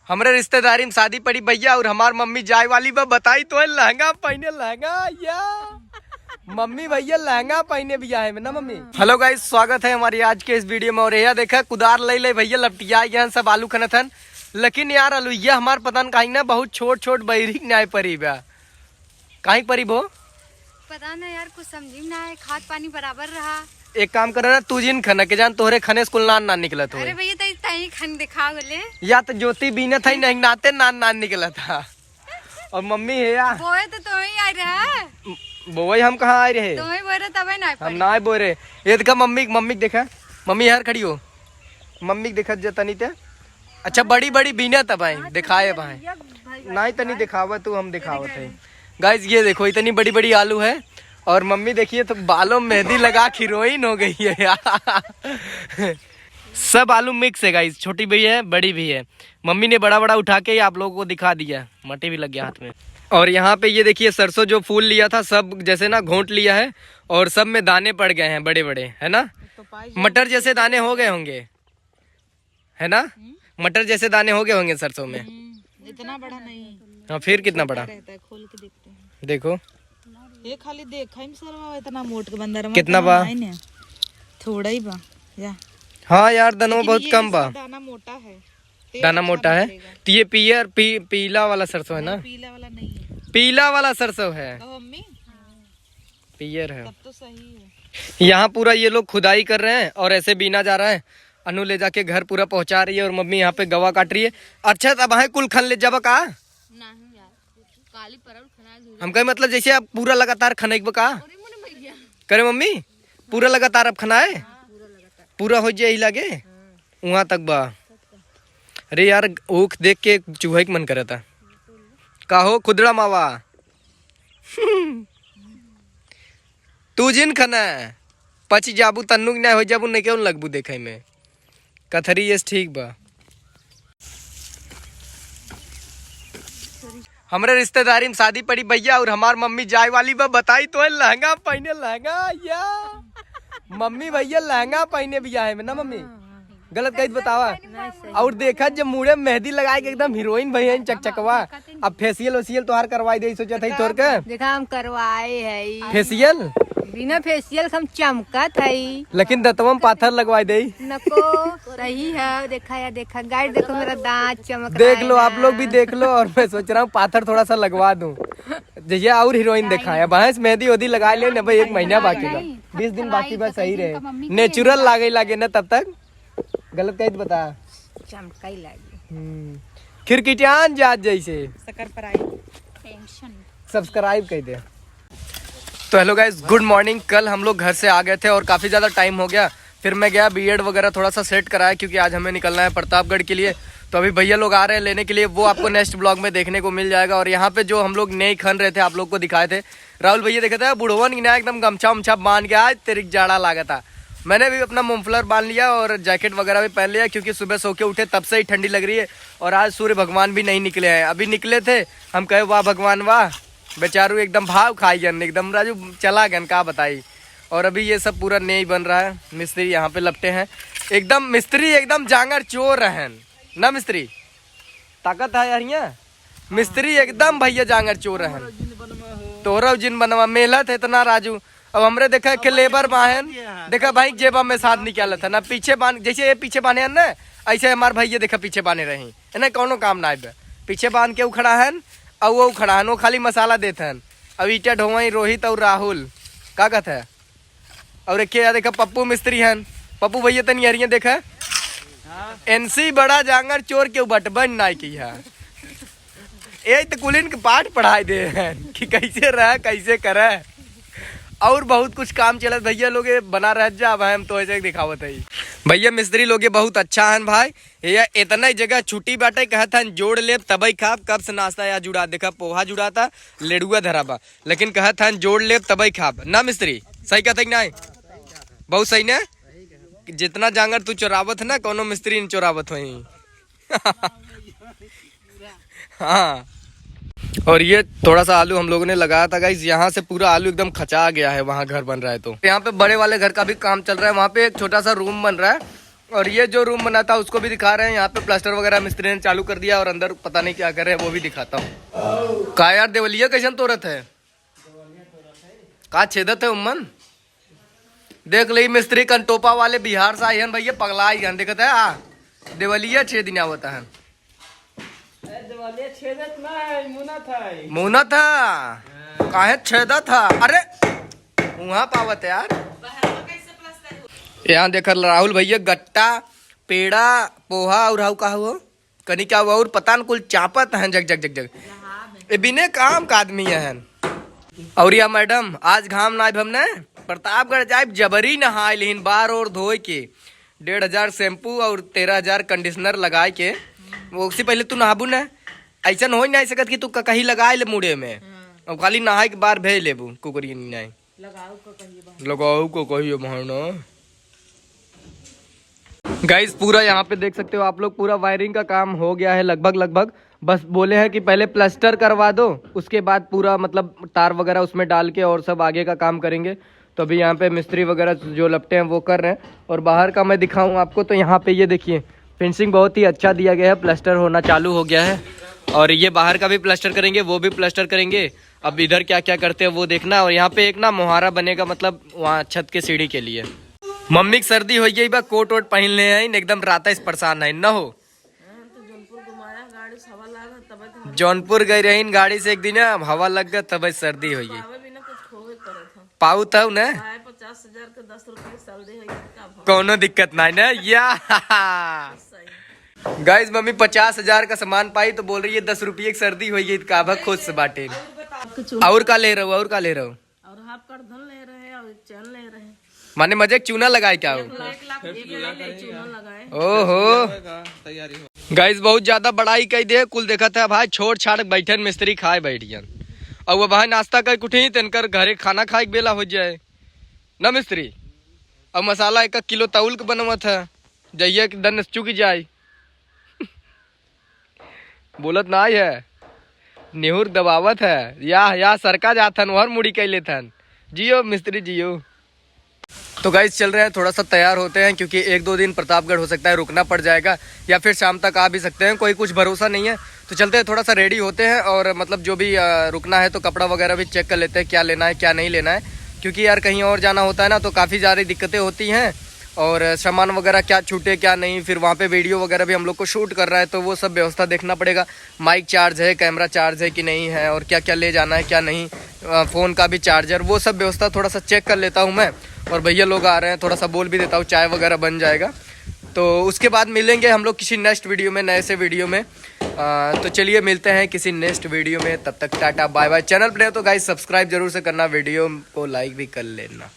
हमारे रिश्तेदारी में शादी पड़ी भैया और हमार मम्मी जाए वाली बा। बताई तो है लहंगा पहने लहंगा या मम्मी भैया लहंगा पहने भी आए ना मम्मी। हेलो गाइस, स्वागत है हमारी आज के इस वीडियो में। और यह देखा कुदार ले भैया लपटिया यहाँ सब आलू खनथन। लेकिन यार आलू ये हमार पता कहीं ना बहुत छोट छोट बहरी न्याय परी बा। कहीं परी भो पता ना यार, कुछ समझी ना है। खाद पानी बराबर रहा। एक काम करे ना, तू जिन खना के जान तोहरे खने स्कूल नान निकला था। अरे भैया तई खन दिखा बोले या तो ज्योति बीने था नहीं नाते नान निकला था। और मम्मी है यार बोए तो तुम ही आ रहे। बोई हम कहाँ आए रहे? तुम ही बोल रहे तब ना हम ना बोल रहे। ये देखा मम्मी देखा, मम्मी यार खड़ी हो, मम्मी देखा जतनी ते। अच्छा बड़ी बड़ी बीना तब आई दिखाए भाई ना तनी दिखावा तू, हम दिखावत है। गाइस ये देखो इतनी बड़ी बड़ी आलू है और मम्मी देखिए तो बालों में मेहंदी लगा हीरोइन हो गई है यार। सब आलू मिक्स है गाइस, छोटी भी है बड़ी भी है। मम्मी ने बड़ा बड़ा उठा के आप लोगों को दिखा दिया, मट्टी भी लग गया हाथ में। और यहाँ पे ये देखिए सरसों जो फूल लिया था सब जैसे ना घोंट लिया है और सब में दाने पड़ गए हैं बड़े बड़े, है ना? मटर जैसे दाने हो गए होंगे, है ना? मटर जैसे दाने हो गए होंगे सरसों में। इतना बड़ा नहीं। हाँ फिर कितना बड़ा रहता है, खोल के देखते हैं। देखो ये खाली देखा ही सर इतना मोट के बंदर कितना बा? थोड़ा ही बा या। हाँ यार दाना बहुत कम बा। दाना मोटा है, दाना मोटा है तो ये पीला वाला सरसों है ना? पीला वाला नहीं है, पीला वाला सरसों है। मम्मी पियर है तब तो सही है। यहाँ पूरा ये लोग खुदाई कर रहे हैं और ऐसे बीना जा रहा है। अनु ले जाके घर पूरा पहुंचा रही है और मम्मी यहाँ पे गवा काट रही है। अच्छा तब है कुल खन ले जब का हम कहे मतलब जैसे आप पूरा लगातार खने का करे मम्मी, पूरा लगातार अब खनाए पूरा हो जाए लगे वहां तक बा। अरे यार ऊख देख के चूहे का मन करे था का हो खुदरा मावा। तू जिन खना पच जाबू तन्नू नहीं हो जाबू नहीं क्यों लगबू देखे में कथरी ये ठीक बा। हमारे रिश्तेदारी में शादी पड़ी भैया और हमार मम्मी जाए वाली बा। बताई तो है लहंगा पहने लहंगा या मम्मी भैया लहंगा पहने भी आए ना मम्मी। गलत कही बतावा। और देखा जब मुड़े मेहंदी लगाए के एकदम हीरोइन भैया चकचकवा। अब फेसियल वेसियल तोहार करवाई दे सोचा था तोर के। देखा हम करवाए है फेसियल बिना फेसियल हम चमकत है, लेकिन दतवा में पाथर लगवाई दे नको सही है। देखा या देखा गाइड देखो मेरा दांत चमक देख लो आप लोग भी देख लो। और मैं सोच रहा हूँ पाथर थोड़ा सा लगवा दूं जैसे और हीरोइन दिखाया। भैंस मेहंदी वहदी लगा ले ना भाई, एक महीना बाकी बा, 20 दिन बाकी बा, सही रहे नेचुरल लागे ना तब तक। गलत कही बता चमका ही लगी खिरकिटियान जात जैसे शक्कर पर आई टेंशन। सब्सक्राइब कर दे। तो हेलो गाइस, गुड मॉर्निंग। कल हम लोग घर से आ गए थे और काफ़ी ज़्यादा टाइम हो गया। फिर मैं गया बीएड वगैरह थोड़ा सा सेट कराया क्योंकि आज हमें निकलना है प्रतापगढ़ के लिए। तो अभी भैया लोग आ रहे हैं लेने के लिए, वो आपको नेक्स्ट ब्लॉग में देखने को मिल जाएगा। और यहाँ पे जो हम लोग नए खन रहे थे आप लोग को दिखाए थे, राहुल भैया देखे थे बुढ़वन गिना एकदम गमछा उमछा बांध के आज तेरी जाड़ा लागा था। मैंने भी अपना मफलर बांध लिया और जैकेट वगैरह भी पहन लिया क्योंकि सुबह सो के उठे तब से ही ठंडी लग रही है। और आज सूर्य भगवान भी नहीं निकले हैं, अभी निकले थे। हम कहे वाह भगवान वाह, बेचारू एकदम भाव खाई गन एकदम राजू चला गन का बताई। और अभी ये सब पूरा नई बन रहा है। मिस्त्री यहाँ पे लपटे हैं एकदम, मिस्त्री एकदम जांगर चोर रहन ना मिस्त्री, ताकत है यार यहाँ मिस्त्री एकदम भैया जांगर चोर रहन। तोरा जिन बनवा मेहनत है इतना राजू। अब हमरे देखा के लेबर बाहन देखा भाई जेबा में साथ निकाला था ना पीछे बांध, जैसे ये पीछे बांधे ना ऐसे हमारे भैया देखा पीछे बांधे रही है कौनो काम ना आए। पीछे बांध के उखड़ा है और वो खड़ा है वो खाली मसाला देते हैं। अब ईटा ढोवई रोहित और राहुल का कहते है। और एक देखा पप्पू मिस्त्री हैं, पप्पू भैया तनी हरिया देखा एनसी बड़ा जांगर चोर के बट बन ना की है। ये तो कुलिन के पाठ पढ़ाई दे हैं कि कैसे रह कैसे करे और बहुत कुछ काम चलत भैया लोग बना रह जा। हम तो ऐसे दिखावत है भैया मिस्त्री लोग बहुत अच्छा है भाई। ये इतना जगह छुट्टी बाटे कहत हन जोड़ ले तबई खाब। कब से नाश्ता या जुड़ा देखा पोहा जुड़ा था लेडुआ धराबा, लेकिन कहत हन जोड़ ले तबई खाब ना मिस्त्री। सही कहते ना, बहुत सही ना। जितना जांगर तू चोरावत है ना कोनो मिस्त्री ने चोरावत वही। हाँ और ये थोड़ा सा आलू हम लोगों ने लगाया था गाइस, यहाँ से पूरा आलू एकदम खचा गया है। वहाँ घर बन रहा है तो यहाँ पे बड़े वाले घर का भी काम चल रहा है। वहाँ पे एक छोटा सा रूम बन रहा है और ये जो रूम बना था उसको भी दिखा रहे हैं। यहाँ पे प्लास्टर वगैरह मिस्त्री ने चालू कर दिया और अंदर पता नहीं क्या कर रहे हैं, वो भी दिखाता हूँ। का यार देवलिया कैसन तोरत है, का छेदत है उम्मन। देख ली मिस्त्री कंटोपा वाले बिहार से आए हैं भैया, पगला आई हैं देखते है। देवलिया छेद नहीं आवता है, मुना था काहे छेदा था। अरे वहाँ पावत है यार। यहाँ देख राहुल भैया गट्टा पेड़ा पोहा और हाउ का हो कनी क्या हुआ और पता न कुल चापत है जग जग जग जग। ये बिने काम का आदमी है। और या मैडम आज घाम ना हमने प्रतापगढ़ जाए जबरी नहाए लेकिन बार और धोए के 1500 शैम्पू और 13,000 कंडीशनर लगाए के। वो उससे पहले तू नहाबू न ऐसा हो नहीं सकत कि तू कहीं लगाए ले मुड़े में और खाली नहाए के बार भेज लेबू कुकरी नहीं लगाओ को कहिए भावना। गाइस पूरा यहाँ पे देख सकते हो आप लोग, पूरा वायरिंग का काम हो गया है लगभग। बस बोले हैं कि पहले प्लास्टर करवा दो, उसके बाद पूरा मतलब तार वगैरह उसमें डाल के और सब आगे का काम करेंगे। तो अभी यहाँ पे मिस्त्री वगैरह जो लपटे हैं वो कर रहे हैं। और बाहर का मैं दिखाऊं आपको तो यहाँ पे ये देखिए फिनिशिंग बहुत ही अच्छा दिया गया है, प्लास्टर होना चालू हो गया है। और ये बाहर का भी प्लास्टर करेंगे, वो भी प्लास्टर करेंगे। अब इधर क्या क्या करते हैं वो देखना। और यहाँ पे एक ना मोहारा बनेगा, मतलब वहाँ छत के सीढ़ी के लिए। मम्मी की सर्दी हो गई बा, कोट वोट पहन ले हैं एकदम रात इस परेशान है न हो। जौनपुर गई रही गाड़ी से एक दिन, अब हवा लग गया तब सर्दी हो गई। पाऊ था न 50,000 के 10 रुपये सैलरी है, कोनो दिक्कत नहीं ना या। गाइस मम्मी 50,000 का सामान पाई तो बोल रही है 10 रुपये की सर्दी हो गई का खुद से बांटे। और का ले रहा हूँ और हाफ कार्डन ले रहे हैं और चैन ले रहे हैं। माने मजे चूना लगाए क्या? ओहो गाइस बहुत ज्यादा बड़ाई कही दे कुल देखा था भाई, छोड़ छाड़ बैठन मिस्त्री खाए बैठ गया। और वो भाई नाश्ता कर कुछ तनकर घरे खाना खाए बेला हो जाए न मिस्त्री। और मसाला 1 किलो तौल के बनवा था जइया कि दन चुक जाए। बोलत ना है नेहुर दबावत है या सरका जाथन और मुड़ी कैले थन। जियो मिस्त्री जियो। तो गाइस चल रहे हैं, थोड़ा सा तैयार होते हैं क्योंकि 1-2 दिन प्रतापगढ़ हो सकता है रुकना पड़ जाएगा या फिर शाम तक आ भी सकते हैं, कोई कुछ भरोसा नहीं है। तो चलते हैं, थोड़ा सा रेडी होते हैं और मतलब जो भी रुकना है तो कपड़ा वगैरह भी चेक कर लेते हैं क्या लेना है क्या नहीं लेना है। क्योंकि यार कहीं और जाना होता है ना तो काफ़ी ज़्यादा दिक्कतें होती हैं और सामान वगैरह क्या छूटे क्या नहीं। फिर वहाँ पे वीडियो वगैरह भी हम लोग को शूट कर रहा है तो वो सब व्यवस्था देखना पड़ेगा। माइक चार्ज है, कैमरा चार्ज है कि नहीं है और क्या क्या ले जाना है क्या नहीं, फ़ोन का भी चार्जर, वो सब व्यवस्था थोड़ा सा चेक कर लेता हूँ मैं। और भैया लोग आ रहे हैं, थोड़ा सा बोल भी देता हूँ, चाय वगैरह बन जाएगा। तो उसके बाद मिलेंगे हम लोग किसी नेक्स्ट वीडियो में, नए से वीडियो में। तो चलिए मिलते हैं किसी नेक्स्ट वीडियो में, तब तक टाटा बाय बाय। चैनल पर तो गाइस सब्सक्राइब जरूर से करना, वीडियो को लाइक भी कर लेना।